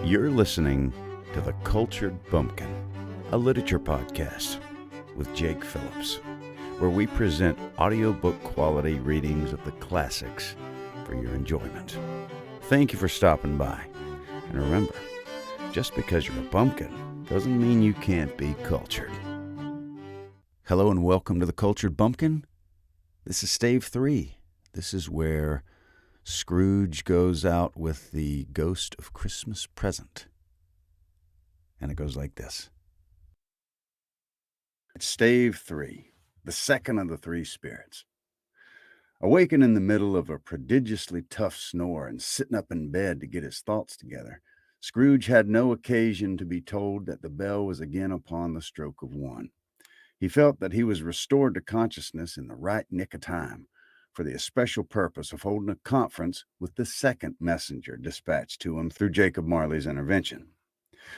You're listening to The Cultured Bumpkin, a literature podcast with Jake Phillips, where we present audiobook quality readings of the classics for your enjoyment. Thank you for stopping by. And remember, just because you're a bumpkin doesn't mean you can't be cultured. Hello and welcome to The Cultured Bumpkin. This is Stave 3. This is where Scrooge goes out with the ghost of Christmas present. And it goes like this. It's Stave 3, the second of the three spirits. Awakened in the middle of a prodigiously tough snore and sitting up in bed to get his thoughts together, Scrooge had no occasion to be told that the bell was again upon the stroke of 1. He felt that he was restored to consciousness in the right nick of time, for the especial purpose of holding a conference with the second messenger dispatched to him through Jacob Marley's intervention.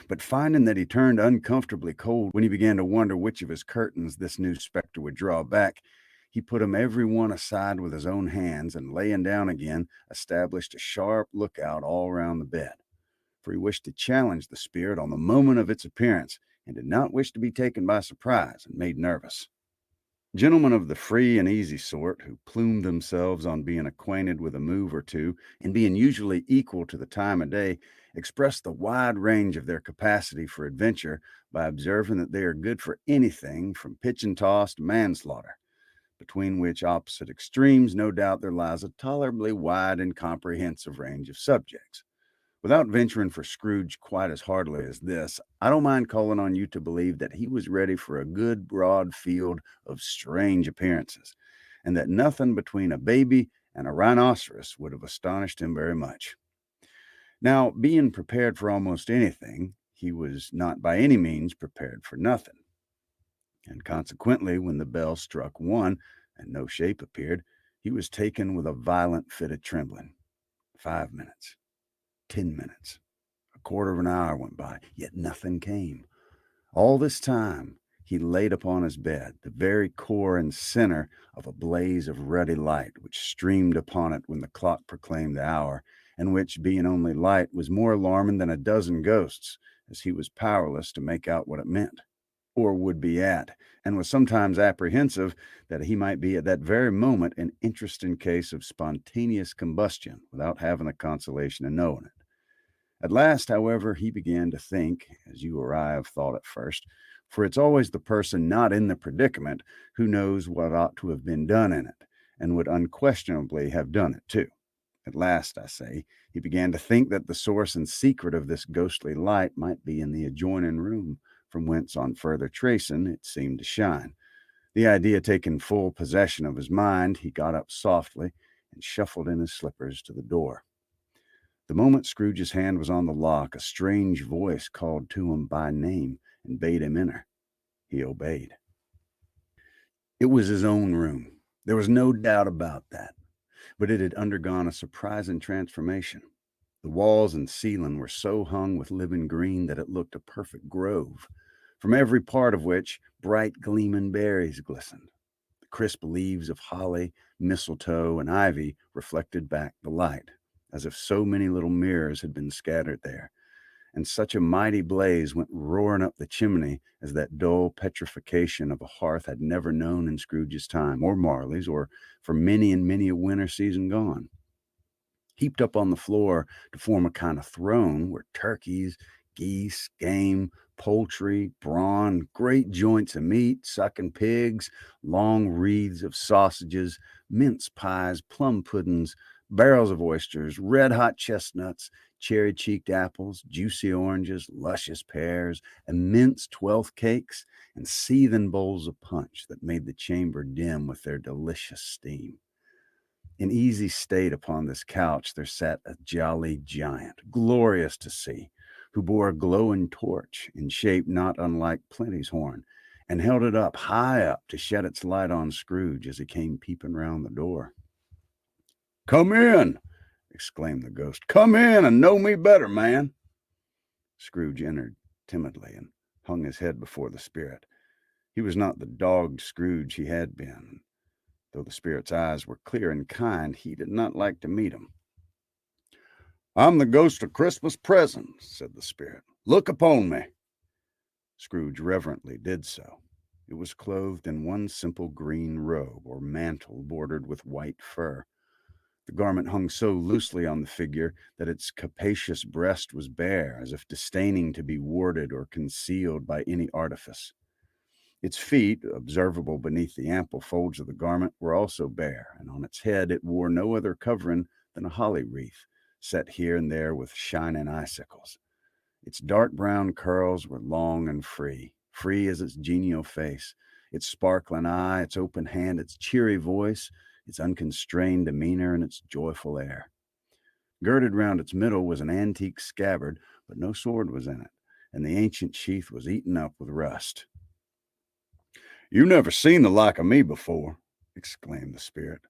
But finding that he turned uncomfortably cold when he began to wonder which of his curtains this new specter would draw back, he put them every one aside with his own hands and, laying down again, established a sharp lookout all round the bed. For he wished to challenge the spirit on the moment of its appearance, and did not wish to be taken by surprise and made nervous. Gentlemen of the free and easy sort, who plumed themselves on being acquainted with a move or two, and being usually equal to the time of day, express the wide range of their capacity for adventure by observing that they are good for anything from pitch and toss to manslaughter, between which opposite extremes no doubt there lies a tolerably wide and comprehensive range of subjects. Without venturing for Scrooge quite as hardly as this, I don't mind calling on you to believe that he was ready for a good broad field of strange appearances, and that nothing between a baby and a rhinoceros would have astonished him very much. Now, being prepared for almost anything, he was not by any means prepared for nothing. And consequently, when the bell struck 1 and no shape appeared, he was taken with a violent fit of trembling. 5 minutes. 10 minutes. A quarter of an hour went by, yet nothing came. All this time, he laid upon his bed, the very core and center of a blaze of ruddy light which streamed upon it when the clock proclaimed the hour, and which, being only light, was more alarming than a dozen ghosts, as he was powerless to make out what it meant, or would be at, and was sometimes apprehensive that he might be at that very moment an interesting case of spontaneous combustion, without having the consolation of knowing it. At last, however, he began to think, as you or I have thought at first, for it's always the person not in the predicament who knows what ought to have been done in it, and would unquestionably have done it too. At last, I say, he began to think that the source and secret of this ghostly light might be in the adjoining room, from whence on further tracing it seemed to shine. The idea taking full possession of his mind, he got up softly and shuffled in his slippers to the door. The moment Scrooge's hand was on the lock, a strange voice called to him by name and bade him enter. He obeyed. It was his own room. There was no doubt about that, but it had undergone a surprising transformation. The walls and ceiling were so hung with living green that it looked a perfect grove, from every part of which bright gleaming berries glistened. The crisp leaves of holly, mistletoe, and ivy reflected back the light, as if so many little mirrors had been scattered there, and such a mighty blaze went roaring up the chimney as that dull petrification of a hearth had never known in Scrooge's time, or Marley's, or for many and many a winter season gone. Heaped up on the floor to form a kind of throne were turkeys, geese, game, poultry, brawn, great joints of meat, sucking pigs, long wreaths of sausages, mince pies, plum puddings, barrels of oysters, red-hot chestnuts, cherry-cheeked apples, juicy oranges, luscious pears, immense 12th cakes, and seething bowls of punch that made the chamber dim with their delicious steam. In easy state upon this couch there sat a jolly giant, glorious to see, who bore a glowing torch in shape not unlike Plenty's horn, and held it up high up to shed its light on Scrooge as he came peeping round the door. "Come in," exclaimed the ghost. "Come in and know me better, man." Scrooge entered timidly and hung his head before the spirit. He was not the dogged Scrooge he had been. Though the spirit's eyes were clear and kind, he did not like to meet him. I'm the ghost of Christmas present, said the spirit. Look upon me. Scrooge reverently did so. It was clothed in one simple green robe or mantle bordered with white fur. The garment hung so loosely on the figure that its capacious breast was bare, as if disdaining to be warded or concealed by any artifice. Its feet, observable beneath the ample folds of the garment, were also bare, and on its head it wore no other covering than a holly wreath, set here and there with shining icicles. Its dark brown curls were long and free as its genial face, its sparkling eye, its open hand, its cheery voice, its unconstrained demeanor, and its joyful air. Girded round its middle was an antique scabbard, but no sword was in it, and the ancient sheath was eaten up with rust. "You never seen the like of me before," exclaimed the spirit.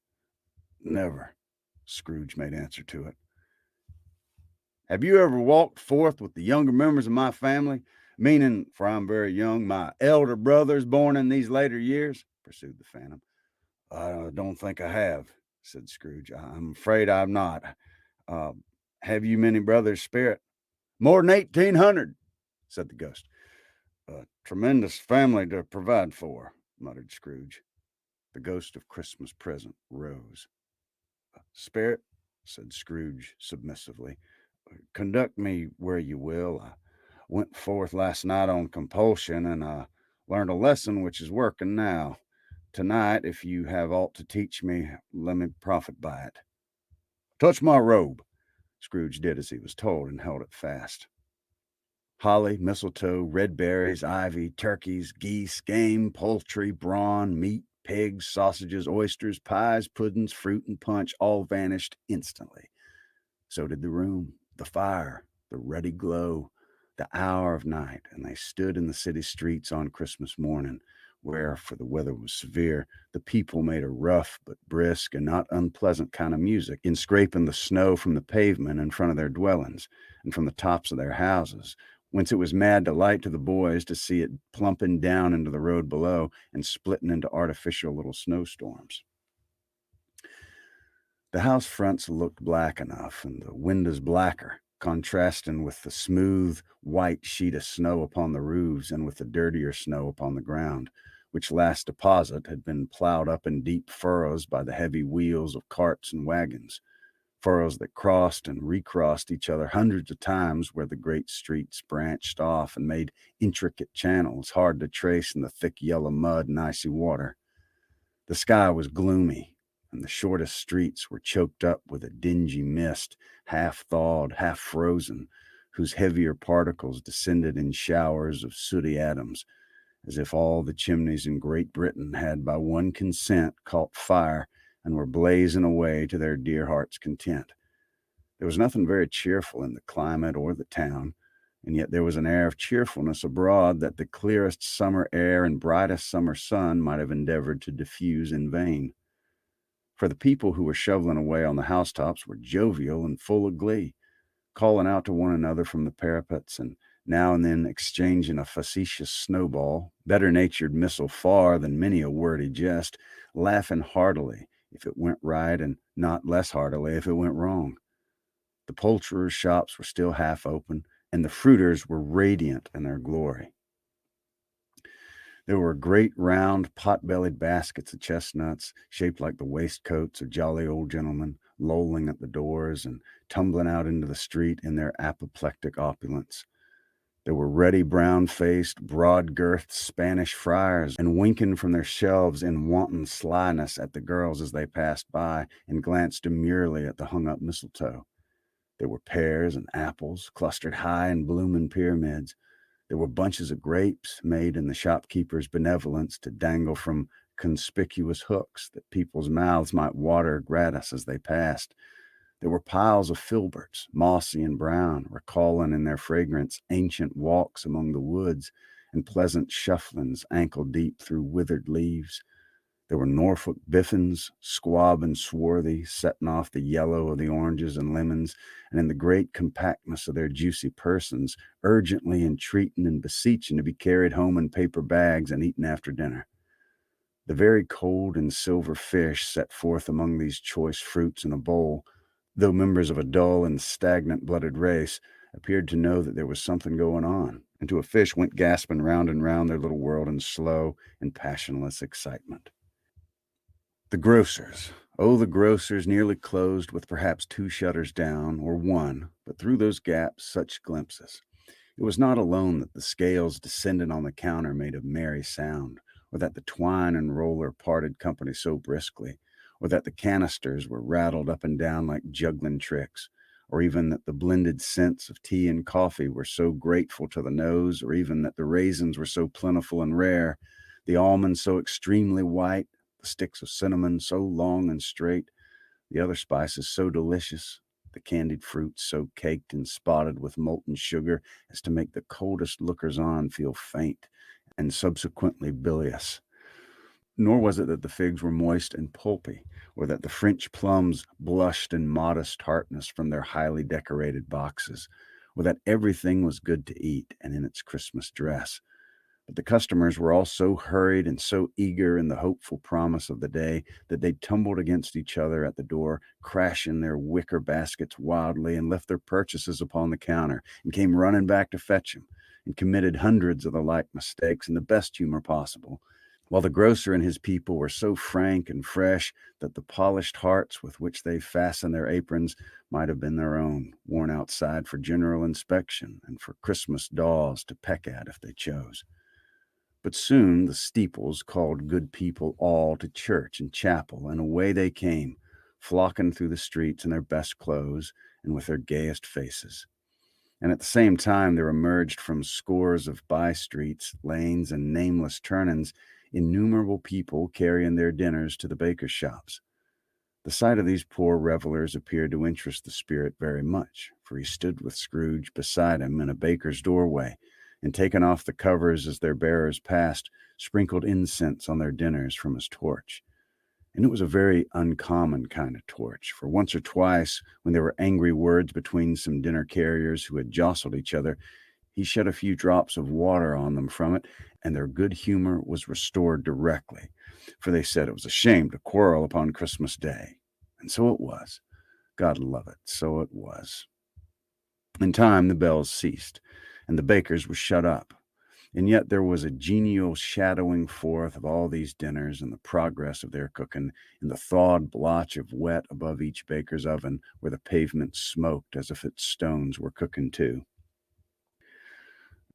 "Never," Scrooge made answer to it. "Have you ever walked forth with the younger members of my family? Meaning, for I'm very young, my elder brothers born in these later years?" pursued the phantom. "I don't think I have," said Scrooge. "I'm afraid I've not. Have you many brothers, spirit?" "More than 1,800, said the ghost. "A tremendous family to provide for," muttered Scrooge. The ghost of Christmas present rose. "Spirit," said Scrooge submissively, "conduct me where you will. I went forth last night on compulsion, and I learned a lesson which is working now. Tonight, if you have aught to teach me, let me profit by it." "Touch my robe." Scrooge did as he was told, and held it fast. Holly, mistletoe, red berries, ivy, turkeys, geese, game, poultry, brawn, meat, pigs, sausages, oysters, pies, puddings, fruit, and punch all vanished instantly. So did the room, the fire, the ruddy glow, the hour of night, and they stood in the city streets on Christmas morning, where, for the weather was severe, the people made a rough but brisk and not unpleasant kind of music in scraping the snow from the pavement in front of their dwellings and from the tops of their houses, whence it was mad delight to the boys to see it plumping down into the road below and splitting into artificial little snowstorms. The house fronts looked black enough, and the windows blacker, contrasting with the smooth, white sheet of snow upon the roofs and with the dirtier snow upon the ground, which last deposit had been plowed up in deep furrows by the heavy wheels of carts and wagons, furrows that crossed and recrossed each other hundreds of times where the great streets branched off and made intricate channels hard to trace in the thick yellow mud and icy water. The sky was gloomy, and the shortest streets were choked up with a dingy mist, half thawed, half frozen, whose heavier particles descended in showers of sooty atoms, as if all the chimneys in Great Britain had by one consent caught fire and were blazing away to their dear hearts' content. There was nothing very cheerful in the climate or the town, and yet there was an air of cheerfulness abroad that the clearest summer air and brightest summer sun might have endeavored to diffuse in vain. For the people who were shoveling away on the housetops were jovial and full of glee, calling out to one another from the parapets, and now and then exchanging a facetious snowball, better-natured missile far than many a wordy jest, laughing heartily if it went right and not less heartily if it went wrong. The poulterers' shops were still half open, and the fruiters were radiant in their glory. There were great round pot-bellied baskets of chestnuts, shaped like the waistcoats of jolly old gentlemen, lolling at the doors and tumbling out into the street in their apoplectic opulence. There were ruddy, brown-faced, broad-girthed Spanish friars, and winking from their shelves in wanton slyness at the girls as they passed by and glanced demurely at the hung-up mistletoe. There were pears and apples clustered high in blooming pyramids. There were bunches of grapes made in the shopkeeper's benevolence to dangle from conspicuous hooks that people's mouths might water gratis as they passed. There were piles of filberts, mossy and brown, recalling in their fragrance ancient walks among the woods and pleasant shufflings ankle-deep through withered leaves. There were Norfolk biffins, squab and swarthy, setting off the yellow of the oranges and lemons, and in the great compactness of their juicy persons, urgently entreating and beseeching to be carried home in paper bags and eaten after dinner. The very cold and silver fish set forth among these choice fruits in a bowl, though members of a dull and stagnant-blooded race, appeared to know that there was something going on, and to a fish went gasping round and round their little world in slow and passionless excitement. The grocers. Oh, the grocers, nearly closed with perhaps 2 shutters down, or 1, but through those gaps such glimpses. It was not alone that the scales descending on the counter made a merry sound, or that the twine and roller parted company so briskly, or that the canisters were rattled up and down like juggling tricks, or even that the blended scents of tea and coffee were so grateful to the nose, or even that the raisins were so plentiful and rare, the almonds so extremely white, the sticks of cinnamon so long and straight, the other spices so delicious, the candied fruits so caked and spotted with molten sugar as to make the coldest lookers-on feel faint and subsequently bilious. Nor was it that the figs were moist and pulpy, or that the French plums blushed in modest tartness from their highly decorated boxes, or that everything was good to eat and in its Christmas dress. But the customers were all so hurried and so eager in the hopeful promise of the day that they tumbled against each other at the door, crashing their wicker baskets wildly, and left their purchases upon the counter, and came running back to fetch them, and committed hundreds of the like mistakes in the best humor possible, while the grocer and his people were so frank and fresh that the polished hearts with which they fastened their aprons might have been their own, worn outside for general inspection and for Christmas dolls to peck at if they chose. But soon the steeples called good people all to church and chapel, and away they came, flocking through the streets in their best clothes and with their gayest faces. And at the same time there emerged from scores of by-streets, lanes, and nameless turnings innumerable people carrying their dinners to the bakers' shops. The sight of these poor revelers appeared to interest the spirit very much, for he stood with Scrooge beside him in a baker's doorway, and taking off the covers as their bearers passed, sprinkled incense on their dinners from his torch. And it was a very uncommon kind of torch, for once or twice, when there were angry words between some dinner carriers who had jostled each other, he shed a few drops of water on them from it, and their good humor was restored directly, for they said it was a shame to quarrel upon Christmas Day. And so it was. God love it, so it was. In time the bells ceased, and the bakers were shut up. And yet there was a genial shadowing forth of all these dinners and the progress of their cooking in the thawed blotch of wet above each baker's oven, where the pavement smoked as if its stones were cooking too.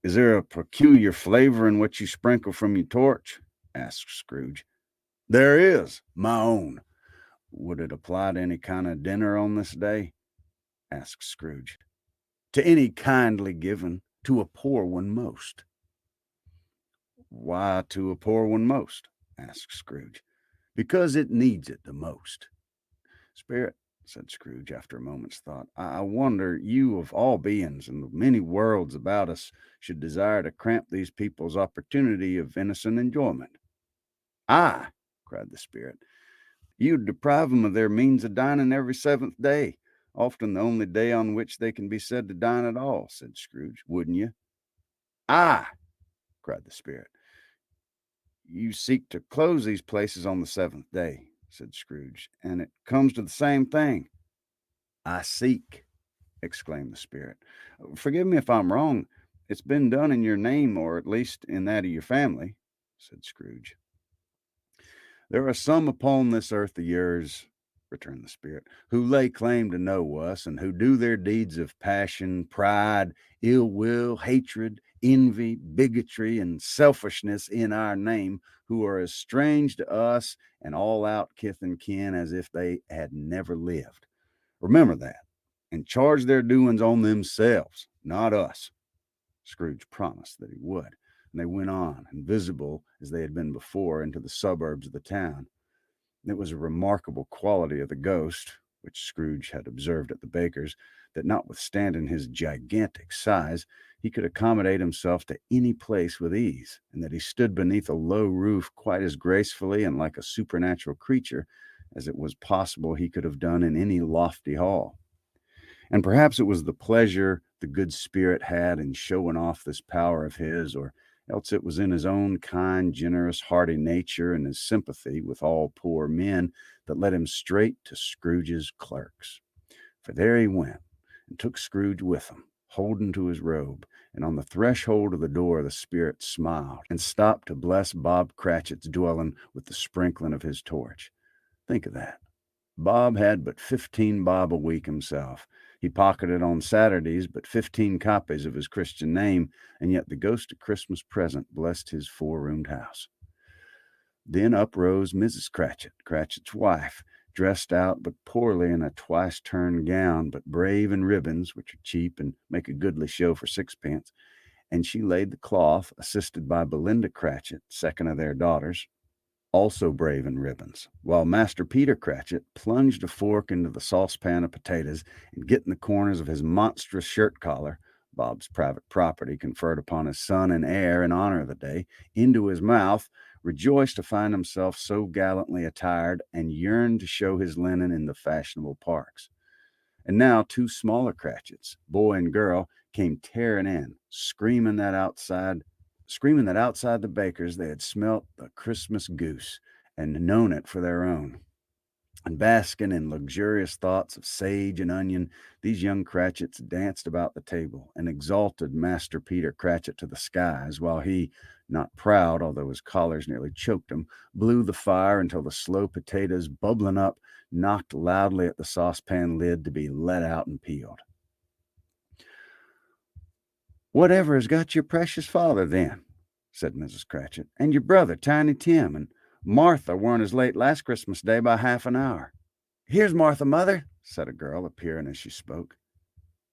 "Is there a peculiar flavor in what you sprinkle from your torch?" asked Scrooge. "There is, my own." "Would it apply to any kind of dinner on this day?" asked Scrooge. "To any kindly given, to a poor one most." "Why to a poor one most?" asked Scrooge. "Because it needs it the most." "Spirit," said Scrooge, after a moment's thought, I wonder you, of all beings in the many worlds about us, should desire to cramp these people's opportunity of innocent enjoyment." "Aye," cried the spirit, "you'd deprive them of their means of dining every 7th day, often the only day on which they can be said to dine at all," said Scrooge, "wouldn't you?" "Aye," cried the spirit. "You seek to close these places on the 7th day," said Scrooge, "and it comes to the same thing." "I seek," exclaimed the spirit. "Forgive me if I'm wrong. It's been done in your name, or at least in that of your family," said Scrooge. "There are some upon this earth of yours," returned the spirit, "who lay claim to know us, and who do their deeds of passion, pride, ill will, hatred, envy, bigotry, and selfishness in our name, who are as strange to us and all out kith and kin as if they had never lived. Remember that, and charge their doings on themselves, not us." Scrooge promised that he would, and they went on, invisible as they had been before, into the suburbs of the town. It was a remarkable quality of the ghost, which Scrooge had observed at the baker's, that notwithstanding his gigantic size, he could accommodate himself to any place with ease, and that he stood beneath a low roof quite as gracefully and like a supernatural creature as it was possible he could have done in any lofty hall. And perhaps it was the pleasure the good spirit had in showing off this power of his, or else it was in his own kind, generous, hearty nature and his sympathy with all poor men, that led him straight to Scrooge's clerks. For there he went, and took Scrooge with him, holding to his robe, and on the threshold of the door the spirit smiled, and stopped to bless Bob Cratchit's dwelling with the sprinkling of his torch. Think of that. Bob had but 15 bob a week himself. He pocketed on Saturdays but 15 copies of his Christian name, and yet the ghost of Christmas present blessed his four-roomed house. Then up rose Mrs. Cratchit, Cratchit's wife, dressed out but poorly in a twice-turned gown, but brave in ribbons, which are cheap and make a goodly show for sixpence, and she laid the cloth, assisted by Belinda Cratchit, second of their daughters, also brave in ribbons, while Master Peter Cratchit plunged a fork into the saucepan of potatoes and, getting the corners of his monstrous shirt collar, Bob's private property conferred upon his son and heir in honor of the day, into his mouth, rejoiced to find himself so gallantly attired, and yearned to show his linen in the fashionable parks. And now 2 smaller Cratchits, boy and girl, came tearing in, screaming that outside the baker's they had smelt the Christmas goose and known it for their own. And basking in luxurious thoughts of sage and onion, these young Cratchits danced about the table and exalted Master Peter Cratchit to the skies, while he, not proud, although his collars nearly choked him, blew the fire until the slow potatoes, bubbling up, knocked loudly at the saucepan lid to be let out and peeled. "Whatever has got your precious father, then?" said Mrs. Cratchit, "and your brother, Tiny Tim, and Martha weren't as late last Christmas Day by half an hour." "Here's Martha, mother," said a girl, appearing as she spoke.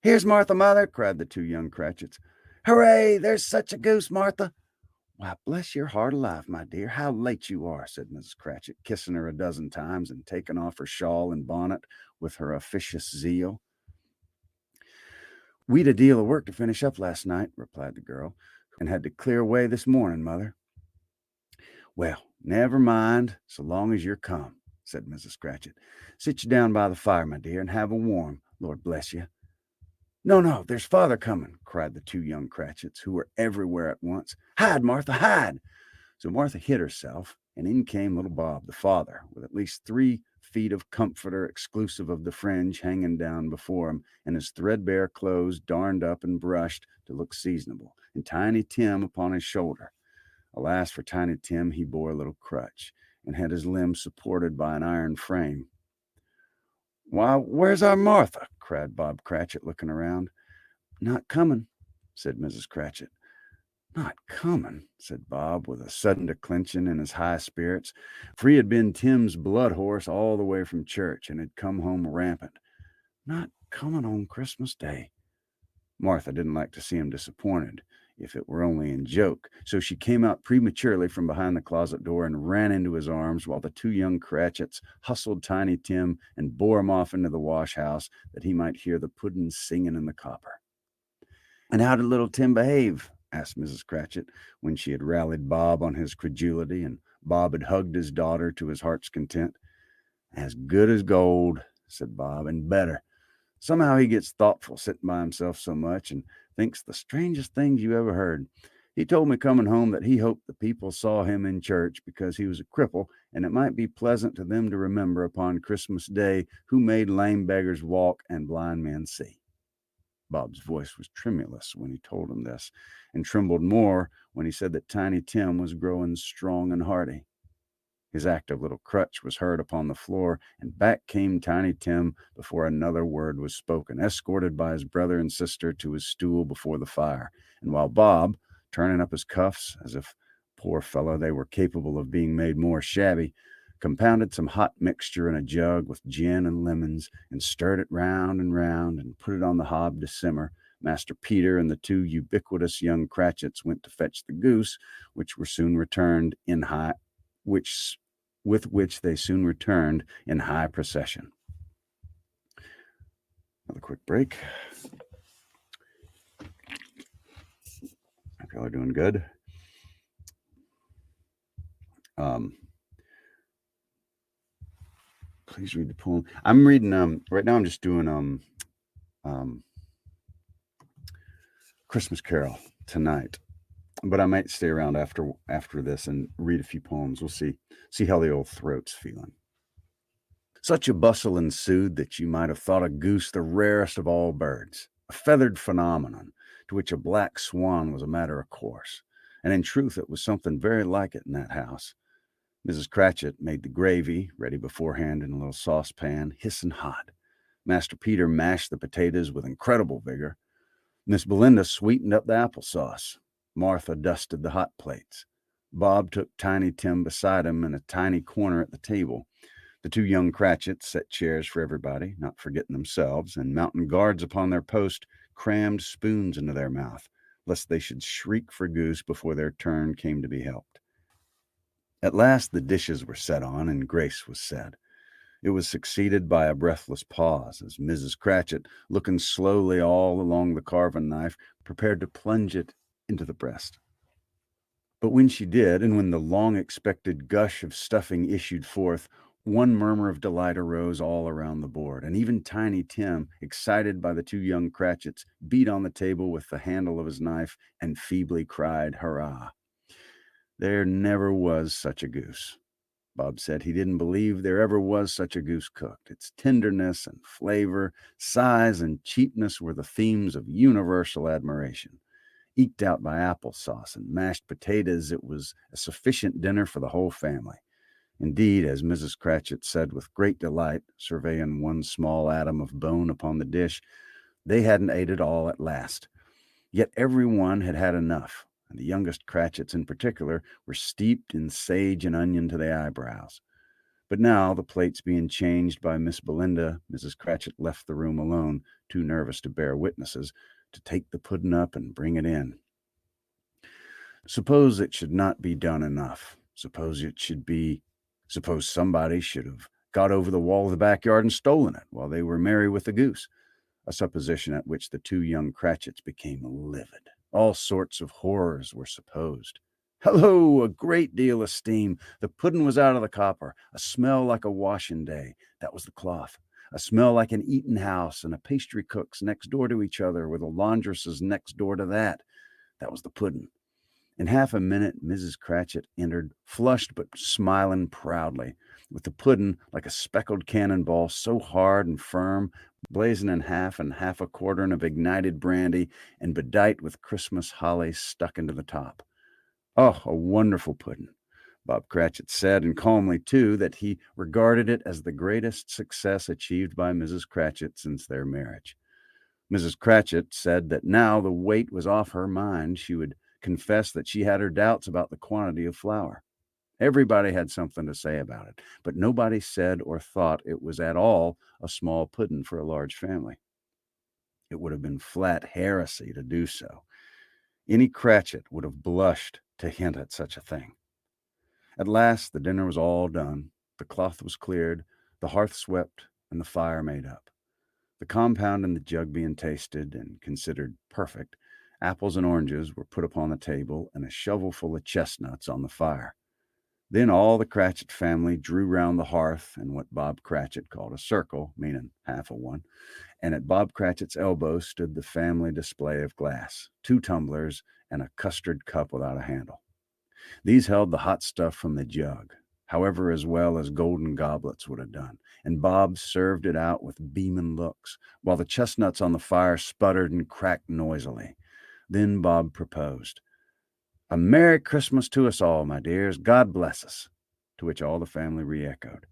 "Here's Martha, mother," cried the 2 young Cratchits. "Hooray! There's such a goose, Martha." "Why, bless your heart alive, my dear, how late you are," said Mrs. Cratchit, kissing her a dozen times and taking off her shawl and bonnet with her officious zeal. "We'd a deal of work to finish up last night," replied the girl, "and had to clear away this morning, mother." "Well, never mind, so long as you're come," said Mrs. Cratchit. "Sit you down by the fire, my dear, and have a warm, Lord bless you." No, there's father coming," cried the 2 young Cratchits, who were everywhere at once. "Hide, Martha, hide!" So Martha hid herself, and in came little Bob, the father, with at least 3 feet of comforter, exclusive of the fringe, hanging down before him, and his threadbare clothes darned up and brushed to look seasonable, and Tiny Tim upon his shoulder. Alas for Tiny Tim, he bore a little crutch, and had his limbs supported by an iron frame. "Why, where's our Martha?" cried Bob Cratchit, looking around. "Not coming," said Mrs. Cratchit. "Not coming," said Bob, with a sudden declension in his high spirits, for he had been Tim's blood horse all the way from church, and had come home rampant. "Not coming on Christmas Day." Martha didn't like to see him disappointed, if it were only in joke, so she came out prematurely from behind the closet door and ran into his arms, while the 2 young Cratchits hustled Tiny Tim and bore him off into the wash house, that he might hear the pudding singing in the copper. "And how did little Tim behave?" asked Mrs. Cratchit, when she had rallied Bob on his credulity, and Bob had hugged his daughter to his heart's content. "As good as gold," said Bob, "and better. Somehow he gets thoughtful sitting by himself so much, and thinks the strangest things you ever heard. He told me coming home that he hoped the people saw him in church because he was a cripple, and it might be pleasant to them to remember upon Christmas Day who made lame beggars walk and blind men see." Bob's voice was tremulous when he told him this, and trembled more when he said that Tiny Tim was growing strong and hearty. His active little crutch was heard upon the floor, and back came Tiny Tim before another word was spoken, escorted by his brother and sister to his stool before the fire. And while Bob, turning up his cuffs, as if, poor fellow, they were capable of being made more shabby, compounded some hot mixture in a jug with gin and lemons, and stirred it round and put it on the hob to simmer, Master Peter and the 2 ubiquitous young Cratchits went to fetch the goose, with which they soon returned in high procession. Another quick break. Hope y'all are doing good. Please read the poem. I'm reading right now. I'm just doing Christmas Carol tonight, but I might stay around after this and read a few poems. We'll see how the old throat's feeling. Such a bustle ensued that you might have thought a goose the rarest of all birds, a feathered phenomenon, to which a black swan was a matter of course. And in truth, it was something very like it in that house. Mrs. Cratchit made the gravy, ready beforehand in a little saucepan, hissing hot. Master Peter mashed the potatoes with incredible vigor. Miss Belinda sweetened up the applesauce. Martha dusted the hot plates. Bob took Tiny Tim beside him in a tiny corner at the table. The two young Cratchits set chairs for everybody, not forgetting themselves, and mounting guards upon their post crammed spoons into their mouth, lest they should shriek for goose before their turn came to be helped. At last the dishes were set on, and grace was said. It was succeeded by a breathless pause, as Mrs. Cratchit, looking slowly all along the carving knife, prepared to plunge it into the breast. But when she did, and when the long-expected gush of stuffing issued forth, one murmur of delight arose all around the board, and even Tiny Tim, excited by the two young Cratchits, beat on the table with the handle of his knife and feebly cried, "Hurrah!" There never was such a goose. Bob said he didn't believe there ever was such a goose cooked. Its tenderness and flavor, size and cheapness were the themes of universal admiration. Eked out by applesauce and mashed potatoes, it was a sufficient dinner for the whole family. Indeed, as Mrs. Cratchit said with great delight, surveying one small atom of bone upon the dish, they hadn't ate it all at last. Yet every one had had enough, and the youngest Cratchits in particular were steeped in sage and onion to the eyebrows. But now, the plates being changed by Miss Belinda, Mrs. Cratchit left the room alone, too nervous to bear witnesses, to take the pudding up and bring it in. Suppose it should not be done enough. Suppose somebody should have got over the wall of the backyard and stolen it while they were merry with the goose, a supposition at which the two young Cratchits became livid. All sorts of horrors were supposed. Hello, a great deal of steam. The pudding was out of the copper. A smell like a washing day. That was the cloth. A smell like an eating house and a pastry cook's next door to each other, with a laundress's next door to that. That was the pudding. In half a minute, Mrs. Cratchit entered, flushed but smiling proudly, with the pudding like a speckled cannonball, so hard and firm, blazing in half and half a quartern of ignited brandy, and bedight with Christmas holly stuck into the top. Oh, a wonderful pudding. Bob Cratchit said, and calmly too, that he regarded it as the greatest success achieved by Mrs. Cratchit since their marriage. Mrs. Cratchit said that now the weight was off her mind. She would confess that she had her doubts about the quantity of flour. Everybody had something to say about it, but nobody said or thought it was at all a small pudding for a large family. It would have been flat heresy to do so. Any Cratchit would have blushed to hint at such a thing. At last the dinner was all done. The cloth was cleared, the hearth swept, and the fire made up. The compound in the jug being tasted and considered perfect, apples and oranges were put upon the table, and a shovelful of chestnuts on the fire. Then all the Cratchit family drew round the hearth in what Bob Cratchit called a circle, meaning half of one, and at Bob Cratchit's elbow stood the family display of glass, 2 tumblers, and a custard cup without a handle. These held the hot stuff from the jug, however, as well as golden goblets would have done, and Bob served it out with beaming looks, while the chestnuts on the fire sputtered and cracked noisily. Then Bob proposed, "A Merry Christmas to us all, my dears. God bless us," to which all the family re-echoed.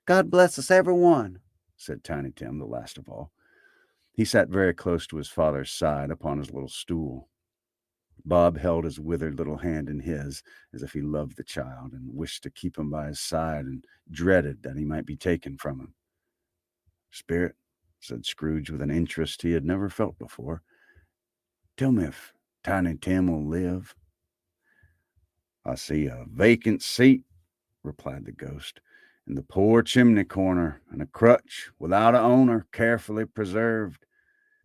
"God bless us, every one," said Tiny Tim, the last of all. He sat very close to his father's side upon his little stool. Bob held his withered little hand in his, as if he loved the child and wished to keep him by his side, and dreaded that he might be taken from him. "Spirit," said Scrooge with an interest he had never felt before, "tell me if Tiny Tim will live." "I see a vacant seat," replied the ghost, "in the poor chimney corner, and a crutch without a owner, carefully preserved.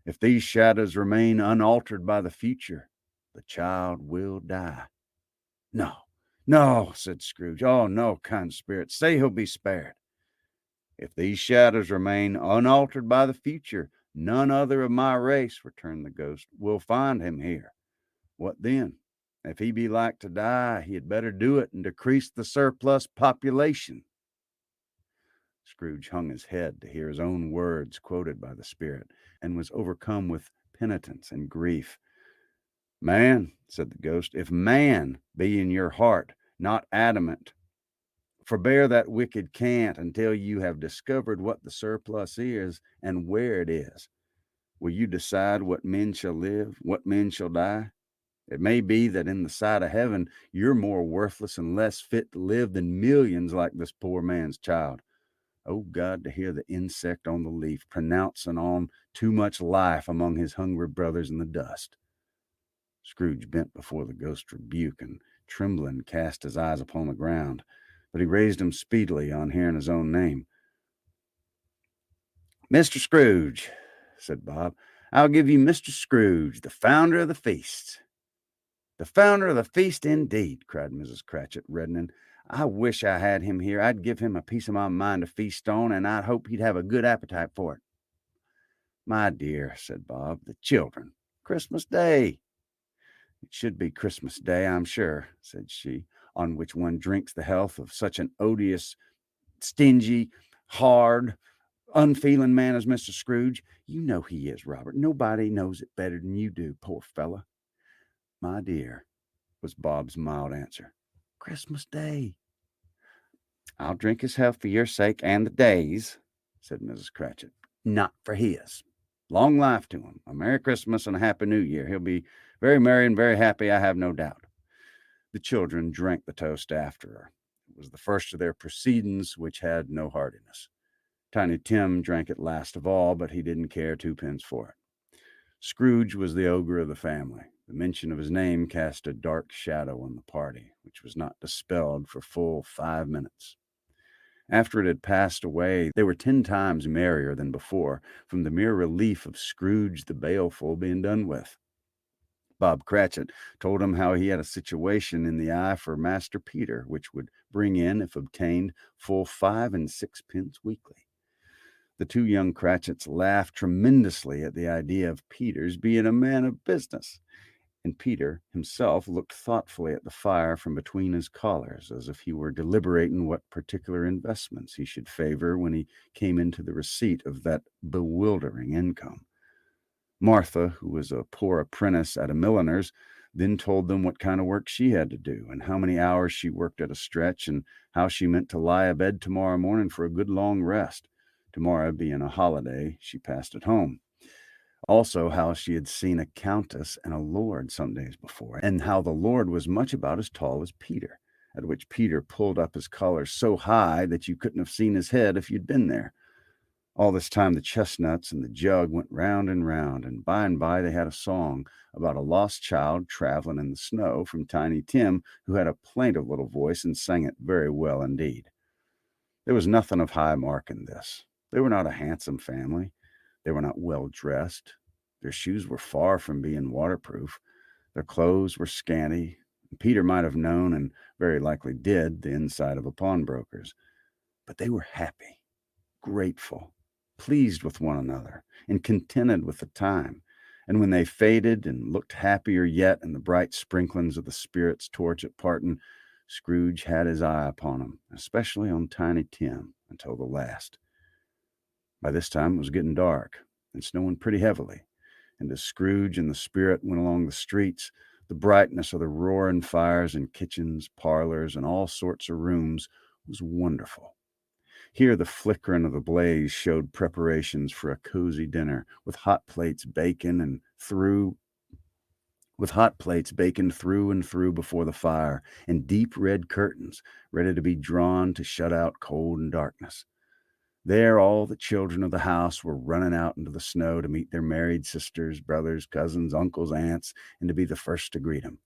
If these shadows remain unaltered by the future, the child will die." "No, no," said Scrooge. "Oh, no, kind spirit. Say he'll be spared." "If these shadows remain unaltered by the future, none other of my race," returned the ghost, "will find him here. What then? If he be like to die, he had better do it and decrease the surplus population." Scrooge hung his head to hear his own words quoted by the spirit, and was overcome with penitence and grief. Man, said the ghost, if man be in your heart not adamant, forbear that wicked cant until you have discovered what the surplus is and where it is. Will you decide what men shall live, what men shall die? It may be that in the sight of heaven you're more worthless and less fit to live than millions like this poor man's child. Oh God, to hear the insect on the leaf pronouncing on too much life among his hungry brothers in the dust. Scrooge bent before the ghost's rebuke and trembling cast his eyes upon the ground, but he raised them speedily on hearing his own name. Mr. Scrooge, said Bob, I'll give you Mr. Scrooge, the founder of the feast. The founder of the feast, indeed, cried Mrs. Cratchit, reddening. I wish I had him here. I'd give him a piece of my mind to feast on, and I'd hope he'd have a good appetite for it. My dear, said Bob, the children. Christmas Day. It should be Christmas Day, I'm sure, said she, on which one drinks the health of such an odious, stingy, hard, unfeeling man as Mr. Scrooge. You know he is, Robert. Nobody knows it better than you do, poor fellow. My dear, was Bob's mild answer. Christmas Day. I'll drink his health for your sake and the day's, said Mrs. Cratchit. Not for his. Long life to him. A Merry Christmas and a Happy New Year. He'll be very merry and very happy, I have no doubt. The children drank the toast after her. It was the first of their proceedings which had no heartiness. Tiny Tim drank it last of all, but he didn't care twopence for it. Scrooge was the ogre of the family. The mention of his name cast a dark shadow on the party, which was not dispelled for full 5 minutes. After it had passed away, they were 10 times merrier than before, from the mere relief of Scrooge the baleful being done with. Bob Cratchit told him how he had a situation in the eye for Master Peter, which would bring in, if obtained, full 5 and 6 weekly. The two young Cratchits laughed tremendously at the idea of Peter's being a man of business, and Peter himself looked thoughtfully at the fire from between his collars, as if he were deliberating what particular investments he should favor when he came into the receipt of that bewildering income. Martha, who was a poor apprentice at a milliner's, then told them what kind of work she had to do, and how many hours she worked at a stretch, and how she meant to lie abed tomorrow morning for a good long rest. Tomorrow being a holiday, she passed at home. Also, how she had seen a countess and a lord some days before, and how the lord was much about as tall as Peter, at which Peter pulled up his collar so high that you couldn't have seen his head if you'd been there. All this time the chestnuts and the jug went round, and by they had a song about a lost child traveling in the snow from Tiny Tim, who had a plaintive little voice and sang it very well indeed. There was nothing of high mark in this. They were not a handsome family. They were not well dressed. Their shoes were far from being waterproof. Their clothes were scanty. Peter might have known, and very likely did, the inside of a pawnbroker's. But they were happy, grateful, pleased with one another, and contented with the time. And when they faded and looked happier yet in the bright sprinklings of the spirit's torch at parting, Scrooge had his eye upon them, especially on Tiny Tim, until the last. By this time it was getting dark and snowing pretty heavily, and as Scrooge and the spirit went along the streets, the brightness of the roaring fires in kitchens, parlors, and all sorts of rooms was wonderful. Here the flickering of the blaze showed preparations for a cozy dinner, with hot plates baconed through and through before the fire, and deep red curtains ready to be drawn to shut out cold and darkness. There all the children of the house were running out into the snow to meet their married sisters, brothers, cousins, uncles, aunts, and to be the first to greet them.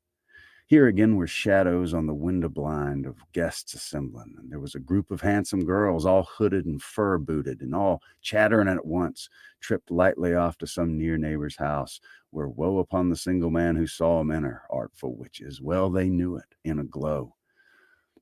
Here again were shadows on the window blind of guests assembling, and there was a group of handsome girls, all hooded and fur-booted, and all chattering at once, tripped lightly off to some near neighbor's house, where woe upon the single man who saw them enter, artful witches. Well they knew it, in a glow.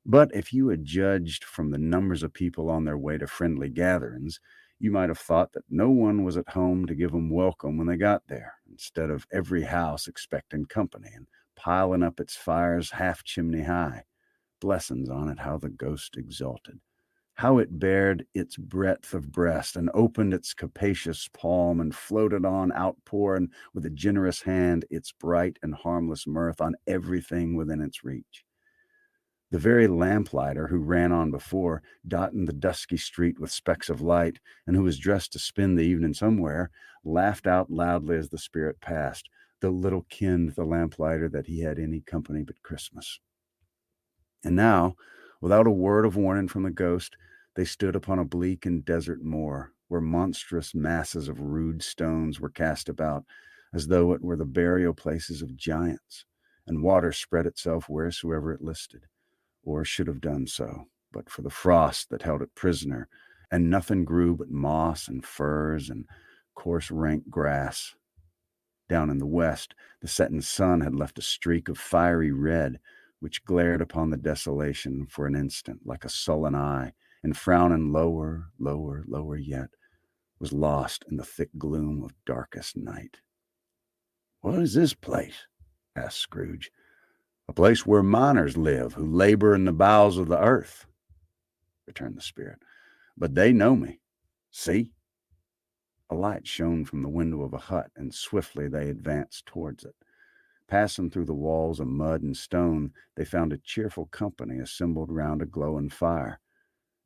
But if you had judged from the numbers of people on their way to friendly gatherings, you might have thought that no one was at home to give them welcome when they got there, instead of every house expecting company and piling up its fires half chimney high. Blessings on it, how the ghost exulted! how it bared its breadth of breast and opened its capacious palm and floated on, outpouring with a generous hand its bright and harmless mirth on everything within its reach. The very lamplighter who ran on before, dotting the dusky street with specks of light, and who was dressed to spend the evening somewhere, laughed out loudly as the spirit passed, though little kenned the lamplighter that he had any company but Christmas. And now, without a word of warning from the ghost, they stood upon a bleak and desert moor, where monstrous masses of rude stones were cast about, as though it were the burial places of giants, and water spread itself wheresoever it listed, or should have done so, but for the frost that held it prisoner, and nothing grew but moss and furze and coarse rank grass. Down in the west, the setting sun had left a streak of fiery red, which glared upon the desolation for an instant like a sullen eye, and frowning lower, lower, lower yet, was lost in the thick gloom of darkest night. "What is this place?" asked Scrooge. "A place where miners live who labor in the bowels of the earth," returned the spirit. "But they know me. See?" A light shone from the window of a hut, and swiftly they advanced towards it. Passing through the walls of mud and stone, they found a cheerful company assembled round a glowing fire.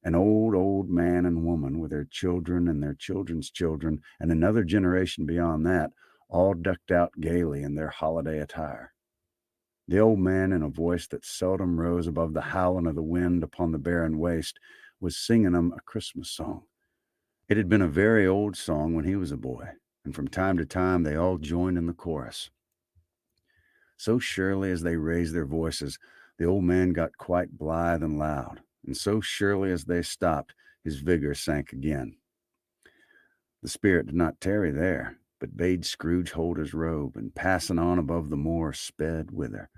An old man and woman, with their children and their children's children, and another generation beyond that, all decked out gaily in their holiday attire. The old man, in a voice that seldom rose above the howling of the wind upon the barren waste, was singing them a Christmas song. It had been a very old song when he was a boy, and from time to time they all joined in the chorus. So surely as they raised their voices, the old man got quite blithe and loud, and so surely as they stopped, his vigor sank again. The spirit did not tarry there, but bade Scrooge hold his robe, and passing on above the moor, sped whither,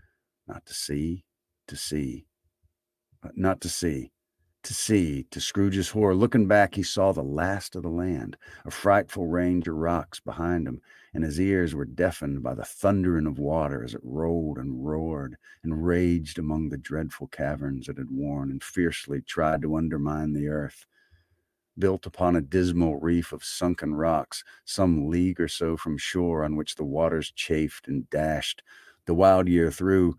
not to see, to Scrooge's horror. Looking back, he saw the last of the land, a frightful range of rocks behind him, and his ears were deafened by the thundering of water as it rolled and roared and raged among the dreadful caverns it had worn and fiercely tried to undermine the earth. Built upon a dismal reef of sunken rocks, some league or so from shore, on which the waters chafed and dashed the wild year through,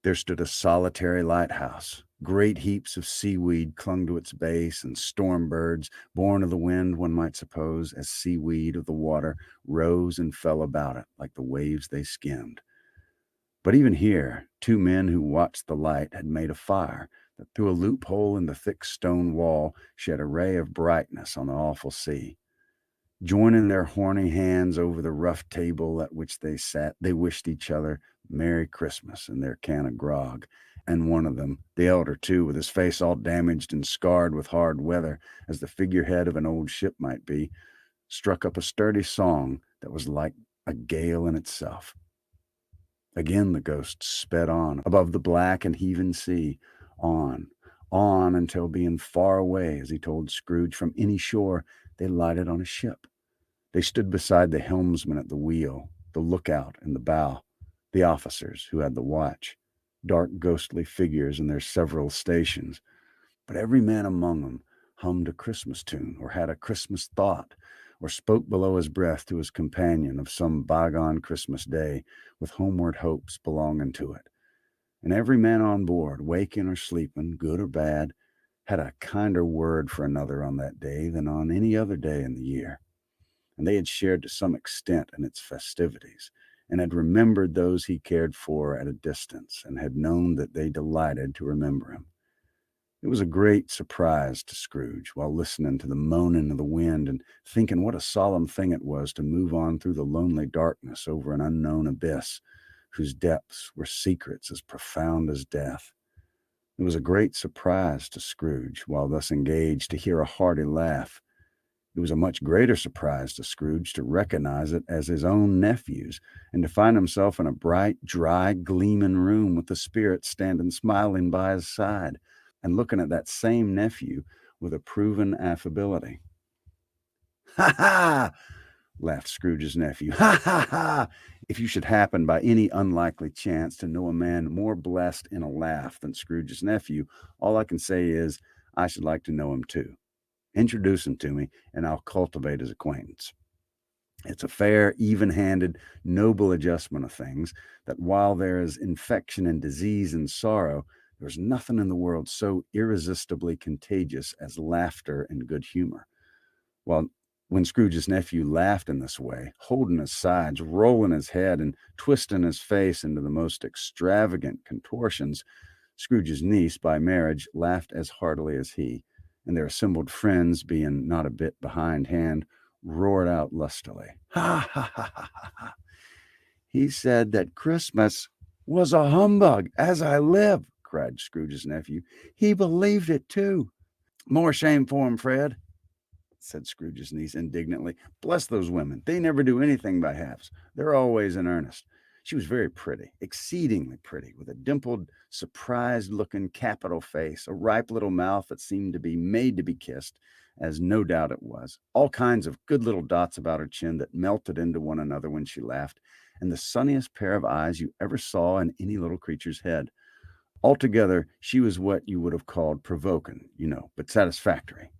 there stood a solitary lighthouse. Great heaps of seaweed clung to its base, and storm birds, born of the wind, one might suppose, as seaweed of the water, rose and fell about it like the waves they skimmed. But even here, two men who watched the light had made a fire that, through a loophole in the thick stone wall, shed a ray of brightness on the awful sea. Joining their horny hands over the rough table at which they sat, they wished each other Merry Christmas in their can of grog, and one of them, the elder too, with his face all damaged and scarred with hard weather, as the figurehead of an old ship might be, struck up a sturdy song that was like a gale in itself. Again the ghost sped on, above the black and heaving sea, on, until, being far away, as he told Scrooge, from any shore, they lighted on a ship. They stood beside the helmsman at the wheel, the lookout in the bow, the officers who had the watch, dark ghostly figures in their several stations. But every man among them hummed a Christmas tune, or had a Christmas thought, or spoke below his breath to his companion of some bygone Christmas day, with homeward hopes belonging to it. And every man on board, waking or sleeping, good or bad, had a kinder word for another on that day than on any other day in the year. And they had shared to some extent in its festivities, and had remembered those he cared for at a distance, and had known that they delighted to remember him. It was a great surprise to Scrooge, while listening to the moaning of the wind and thinking what a solemn thing it was to move on through the lonely darkness over an unknown abyss, whose depths were secrets as profound as death. It was a great surprise to Scrooge, while thus engaged, to hear a hearty laugh. It was a much greater surprise to Scrooge to recognize it as his own nephew's, and to find himself in a bright, dry, gleaming room with the spirit standing smiling by his side, and looking at that same nephew with approving affability. "Ha ha!" laughed Scrooge's nephew. "Ha ha ha! If you should happen by any unlikely chance to know a man more blessed in a laugh than Scrooge's nephew, all I can say is, I should like to know him too. Introduce him to me, and I'll cultivate his acquaintance. It's a fair, even-handed, noble adjustment of things that while there is infection and disease and sorrow, there's nothing in the world so irresistibly contagious as laughter and good humor. Well, when Scrooge's nephew laughed in this way, holding his sides, rolling his head, and twisting his face into the most extravagant contortions, Scrooge's niece, by marriage, laughed as heartily as he, and their assembled friends, being not a bit behindhand, roared out lustily. Ha, ha, ha, ha, ha, ha. He said that Christmas was a humbug, as I live, cried Scrooge's nephew. He believed it, too. More shame for him, Fred, said Scrooge's niece indignantly. Bless those women. They never do anything by halves. They're always in earnest. She was very pretty, exceedingly pretty, with a dimpled, surprised-looking capital face, a ripe little mouth that seemed to be made to be kissed, as no doubt it was, all kinds of good little dots about her chin that melted into one another when she laughed, and the sunniest pair of eyes you ever saw in any little creature's head. Altogether, she was what you would have called provoking, but satisfactory.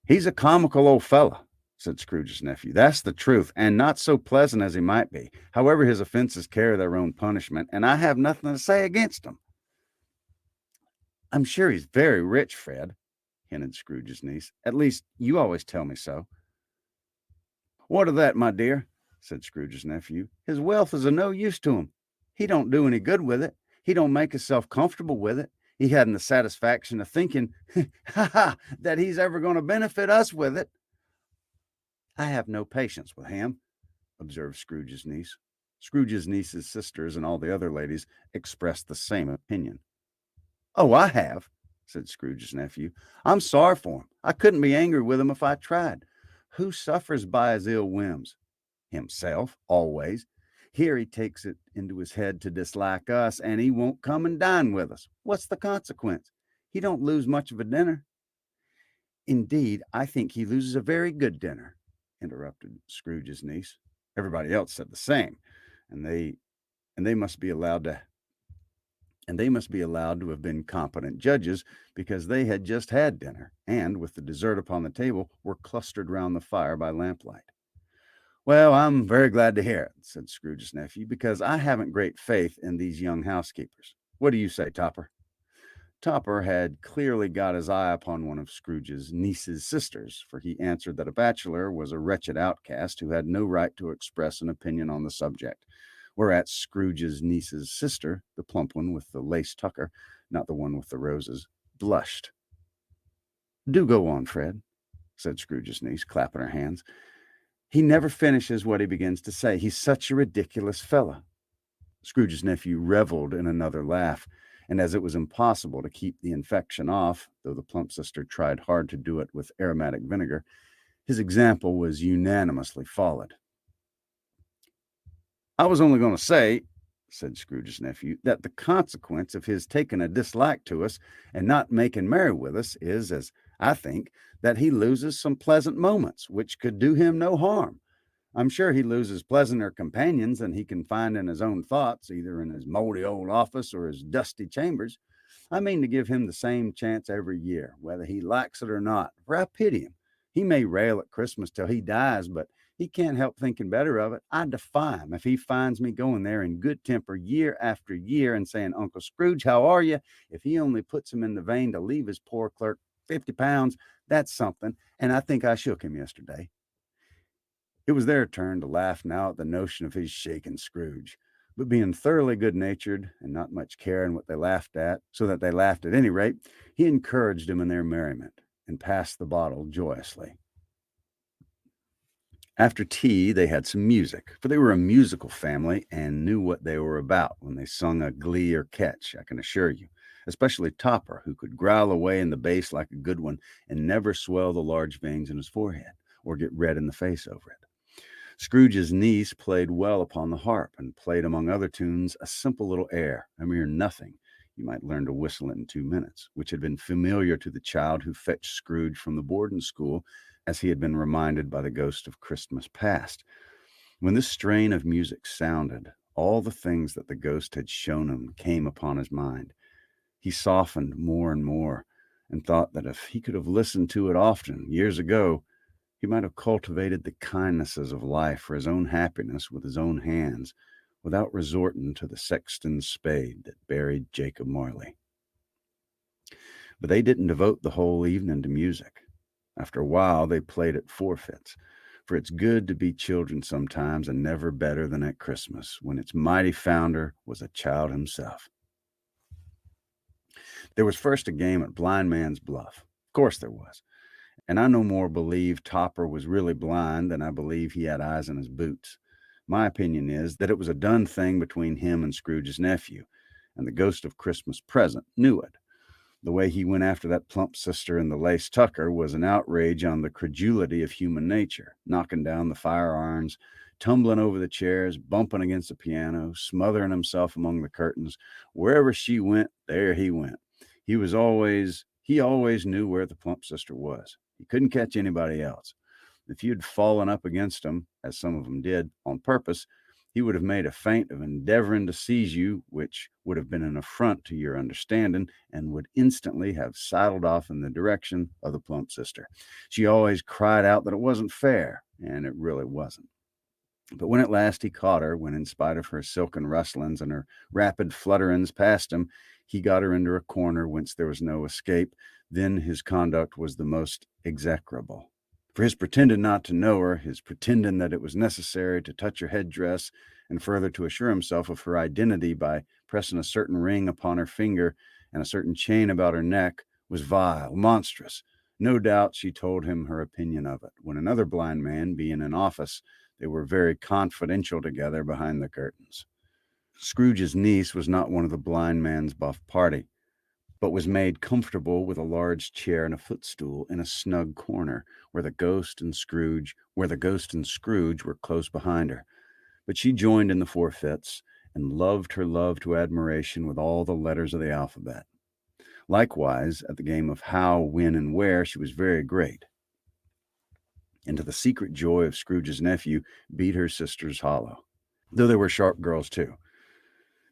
He's a comical old fellow, said Scrooge's nephew. That's the truth, and not so pleasant as he might be. However, his offenses carry their own punishment, and I have nothing to say against him. I'm sure he's very rich, Fred, hinted Scrooge's niece. At least, you always tell me so. What of that, my dear? Said Scrooge's nephew. His wealth is of no use to him. He don't do any good with it. He don't make himself comfortable with it. He hadn't the satisfaction of thinking, that he's ever going to benefit us with it. I have no patience with him, observed Scrooge's niece. Scrooge's niece's sisters and all the other ladies expressed the same opinion. Oh, I have, said Scrooge's nephew. I'm sorry for him. I couldn't be angry with him if I tried. Who suffers by his ill whims? Himself, always. Here he takes it into his head to dislike us, and he won't come and dine with us. What's the consequence? He don't lose much of a dinner. Indeed, I think he loses a very good dinner, interrupted Scrooge's niece. Everybody else said the same, and they must be allowed to have been competent judges, because they had just had dinner, and with the dessert upon the table, were clustered round the fire by lamplight. Well, I'm very glad to hear it, said Scrooge's nephew, because I haven't great faith in these young housekeepers. What do you say, Topper? Topper had clearly got his eye upon one of Scrooge's niece's sisters, for he answered that a bachelor was a wretched outcast who had no right to express an opinion on the subject, whereat Scrooge's niece's sister, the plump one with the lace tucker, not the one with the roses, blushed. Do go on, Fred, said Scrooge's niece, clapping her hands. He never finishes what he begins to say. He's such a ridiculous fellow. Scrooge's nephew reveled in another laugh, and as it was impossible to keep the infection off, though the plump sister tried hard to do it with aromatic vinegar, his example was unanimously followed. I was only going to say, said Scrooge's nephew, that the consequence of his taking a dislike to us and not making merry with us is, as I think, that he loses some pleasant moments, which could do him no harm. I'm sure he loses pleasanter companions than he can find in his own thoughts, either in his moldy old office or his dusty chambers. I mean to give him the same chance every year, whether he likes it or not, for I pity him. He may rail at Christmas till he dies, but he can't help thinking better of it. I defy him if he finds me going there in good temper year after year and saying, Uncle Scrooge, how are you? If he only puts him in the vein to leave his poor clerk 50 pounds, that's something, and I think I shook him yesterday. It was their turn to laugh now at the notion of his shaking Scrooge, but being thoroughly good-natured and not much caring what they laughed at, so that they laughed at any rate, he encouraged them in their merriment and passed the bottle joyously. After tea, they had some music, for they were a musical family and knew what they were about when they sung a glee or catch, I can assure you, especially Topper, who could growl away in the bass like a good one and never swell the large veins in his forehead or get red in the face over it. Scrooge's niece played well upon the harp, and played among other tunes a simple little air, a mere nothing. You might learn to whistle it in 2 minutes, which had been familiar to the child who fetched Scrooge from the boarding school, as he had been reminded by the ghost of Christmas past. When this strain of music sounded, all the things that the ghost had shown him came upon his mind. He softened more and more, and thought that if he could have listened to it often years ago, he might have cultivated the kindnesses of life for his own happiness with his own hands, without resorting to the sexton's spade that buried Jacob Marley. But they didn't devote the whole evening to music. After a while, they played at forfeits, for it's good to be children sometimes, and never better than at Christmas, when its mighty founder was a child himself. There was first a game at Blind Man's Bluff. Of course there was. And I no more believe Topper was really blind than I believe he had eyes in his boots. My opinion is that it was a done thing between him and Scrooge's nephew, and the ghost of Christmas Present knew it. The way he went after that plump sister in the lace tucker was an outrage on the credulity of human nature, knocking down the firearms, tumbling over the chairs, bumping against the piano, smothering himself among the curtains. Wherever she went, there he went. He always knew where the plump sister was. He couldn't catch anybody else. If you'd fallen up against him, as some of them did, on purpose, he would have made a feint of endeavoring to seize you, which would have been an affront to your understanding, and would instantly have sidled off in the direction of the plump sister. She always cried out that it wasn't fair, and it really wasn't. But when at last he caught her, when in spite of her silken rustlings and her rapid flutterings past him, he got her into a corner whence there was no escape, then his conduct was the most execrable. For his pretending not to know her, his pretending that it was necessary to touch her headdress, and further to assure himself of her identity by pressing a certain ring upon her finger and a certain chain about her neck, was vile, monstrous. No doubt she told him her opinion of it, when another blind man, being in office, they were very confidential together behind the curtains. Scrooge's niece was not one of the blind man's buff party, but was made comfortable with a large chair and a footstool in a snug corner, where the ghost and Scrooge were close behind her. But she joined in the forfeits, and loved her love to admiration with all the letters of the alphabet. Likewise, at the game of how, when, and where, she was very great, and to the secret joy of Scrooge's nephew, beat her sisters hollow. Though there were sharp girls too.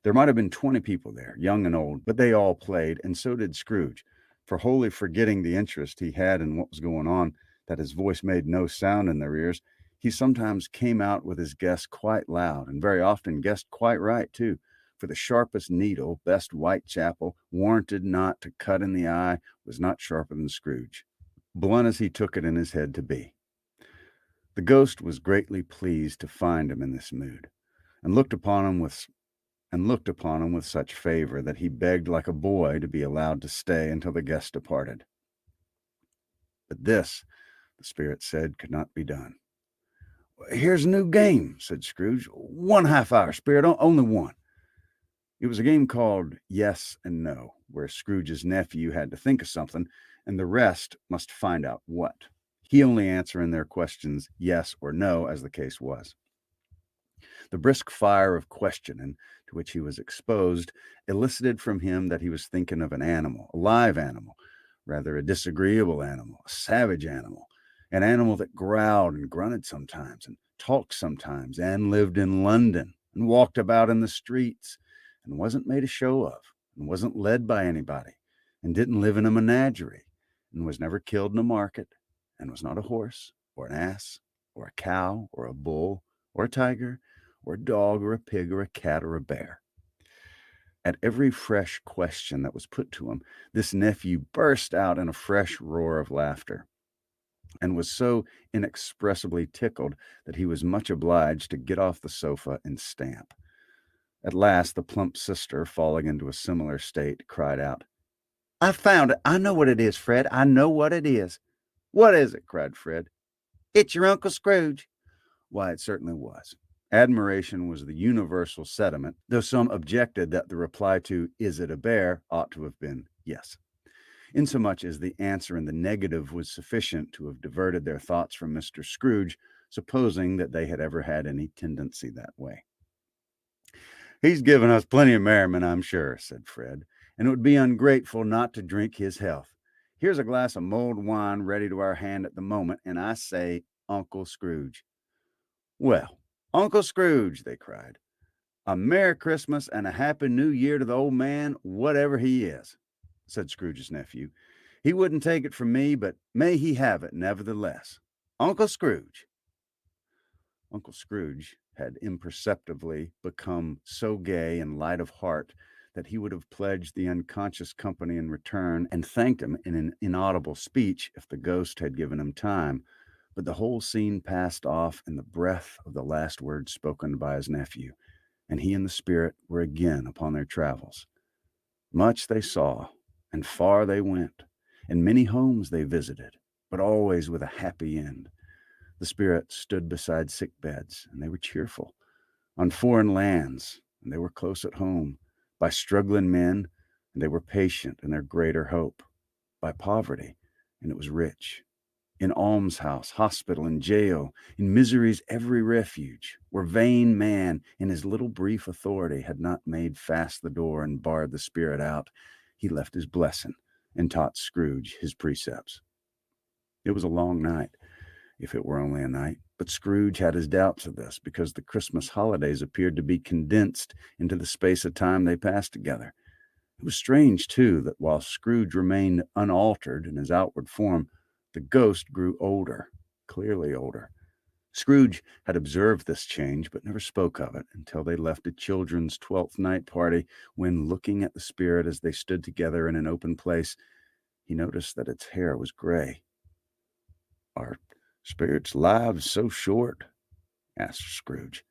There might have been 20 people there, young and old, but they all played, and so did Scrooge, for wholly forgetting the interest he had in what was going on, that his voice made no sound in their ears, he sometimes came out with his guess quite loud, and very often guessed quite right too, for the sharpest needle, best Whitechapel, warranted not to cut in the eye, was not sharper than Scrooge, blunt as he took it in his head to be. The ghost was greatly pleased to find him in this mood, and looked upon him with such favor that he begged like a boy to be allowed to stay until the guest departed. But this, the spirit said, could not be done. "Here's a new game," said Scrooge. "1 half-hour, spirit, only one." It was a game called Yes and No, where Scrooge's nephew had to think of something, and the rest must find out what. He only answering their questions yes or no, as the case was. The brisk fire of questioning to which he was exposed elicited from him that he was thinking of an animal, a live animal, rather a disagreeable animal, a savage animal, an animal that growled and grunted sometimes, and talked sometimes, and lived in London, and walked about in the streets, and wasn't made a show of, and wasn't led by anybody, and didn't live in a menagerie, and was never killed in a market, and was not a horse, or an ass, or a cow, or a bull, or a tiger, or a dog, or a pig, or a cat, or a bear. At every fresh question that was put to him, this nephew burst out in a fresh roar of laughter, and was so inexpressibly tickled that he was much obliged to get off the sofa and stamp. At last, the plump sister, falling into a similar state, cried out, "I found it! I know what it is, Fred! I know what it is!" "What is it?" cried Fred. "It's your Uncle Scrooge." Why, it certainly was. Admiration was the universal sentiment, though some objected that the reply to "Is it a bear?" ought to have been yes, insomuch as the answer in the negative was sufficient to have diverted their thoughts from Mr. Scrooge, supposing that they had ever had any tendency that way. "He's given us plenty of merriment, I'm sure," said Fred, "and it would be ungrateful not to drink his health. Here's a glass of mulled wine ready to our hand at the moment, and I say, Uncle Scrooge." "Well, Uncle Scrooge," they cried, "a Merry Christmas and a Happy New Year to the old man, whatever he is," said Scrooge's nephew. He wouldn't take it from me, but may he have it nevertheless. Uncle Scrooge. Uncle Scrooge had imperceptibly become so gay and light of heart that he would have pledged the unconscious company in return and thanked him in an inaudible speech if the ghost had given him time. But the whole scene passed off in the breath of the last words spoken by his nephew, and he and the spirit were again upon their travels. Much they saw, and far they went, and many homes they visited, but always with a happy end. The spirit stood beside sick beds, and they were cheerful. On foreign lands, and they were close at home. By struggling men, and they were patient in their greater hope. By poverty, and it was rich. In almshouse, hospital, and jail, in misery's every refuge, where vain man, in his little brief authority, had not made fast the door and barred the spirit out, he left his blessing and taught Scrooge his precepts. It was a long night, if it were only a night, but Scrooge had his doubts of this, because the Christmas holidays appeared to be condensed into the space of time they passed together. It was strange, too, that while Scrooge remained unaltered in his outward form, the ghost grew older, clearly older. Scrooge had observed this change, but never spoke of it until they left a children's 12th night party, when, looking at the spirit as they stood together in an open place, he noticed that its hair was gray. "Are spirits' lives so short?" asked Scrooge.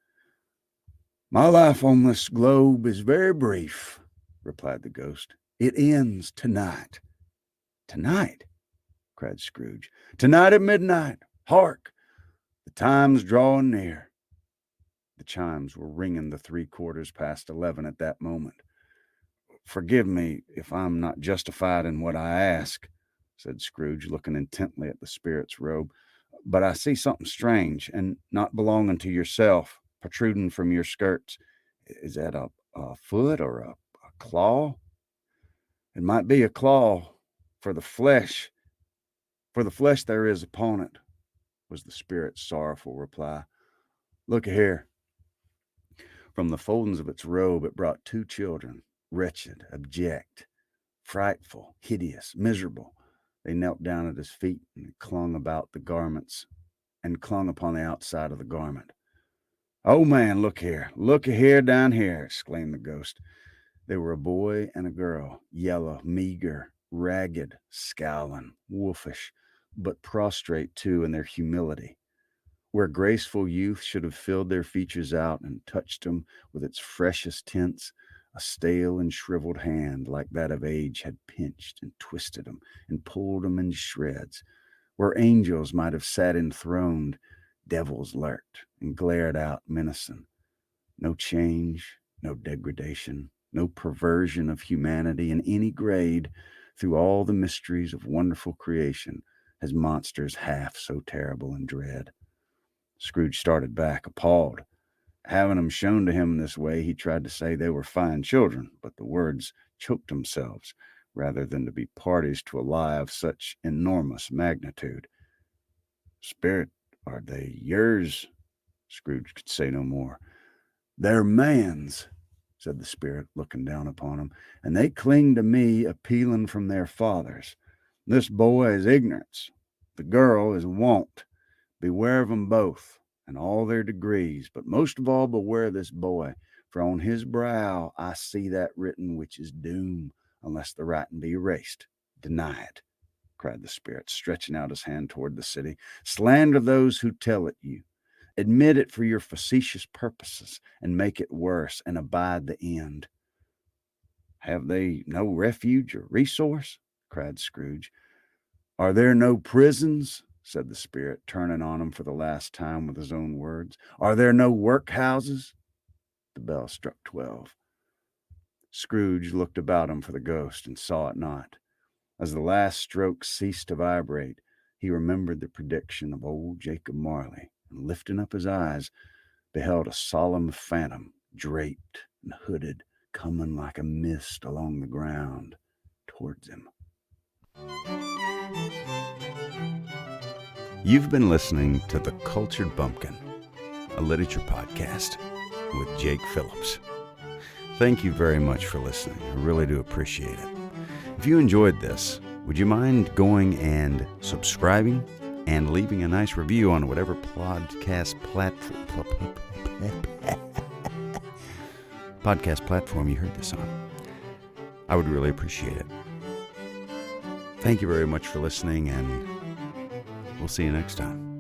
"My life on this globe is very brief," replied the ghost. "It ends tonight." "Tonight?" cried Scrooge. "Tonight at midnight. Hark! The time's drawing near." The chimes were ringing the 11:15 at that moment. "Forgive me if I'm not justified in what I ask," said Scrooge, looking intently at the spirit's robe, "but I see something strange and not belonging to yourself protruding from your skirts. Is that a foot or a claw?" "It might be a claw, for the flesh there is upon it," was the spirit's sorrowful reply. "Look here." From the foldings of its robe it brought 2 children, wretched, abject, frightful, hideous, miserable. They knelt down at his feet and clung about the garments, and clung upon the outside of the garment. "Oh, man, look here down here," exclaimed the ghost. They were a boy and a girl, yellow, meager, ragged, scowling, wolfish, but prostrate too in their humility. Where graceful youth should have filled their features out and touched them with its freshest tints, a stale and shriveled hand like that of age had pinched and twisted them and pulled them into shreds. Where angels might have sat enthroned, devils lurked and glared out menacing. No change, no degradation, no perversion of humanity in any grade through all the mysteries of wonderful creation has monsters half so terrible and dread. Scrooge started back, appalled. Having them shown to him in this way, he tried to say they were fine children, but the words choked themselves rather than to be parties to a lie of such enormous magnitude. "Spirit, are they yours?" Scrooge could say no more. "They're man's," said the spirit, looking down upon him, "and they cling to me, appealing from their fathers. This boy is ignorance. The girl is want. Beware of them both, and all their degrees, but most of all beware this boy, for on his brow I see that written which is doom, unless the writing be erased. Deny it," cried the spirit, stretching out his hand toward the city. "Slander those who tell it you. Admit it for your facetious purposes, and make it worse, and abide the end." "Have they no refuge or resource?" cried Scrooge. "Are there no prisons?" said the spirit, turning on him for the last time with his own words. "Are there no workhouses?" The bell struck 12. Scrooge looked about him for the ghost and saw it not. As the last stroke ceased to vibrate, he remembered the prediction of old Jacob Marley, and lifting up his eyes, beheld a solemn phantom, draped and hooded, coming like a mist along the ground towards him. You've been listening to The Cultured Bumpkin, a literature podcast with Jake Phillips. Thank you very much for listening. I really do appreciate it. If you enjoyed this, would you mind going and subscribing and leaving a nice review on whatever podcast platform you heard this on? I would really appreciate it. Thank you very much for listening, and we'll see you next time.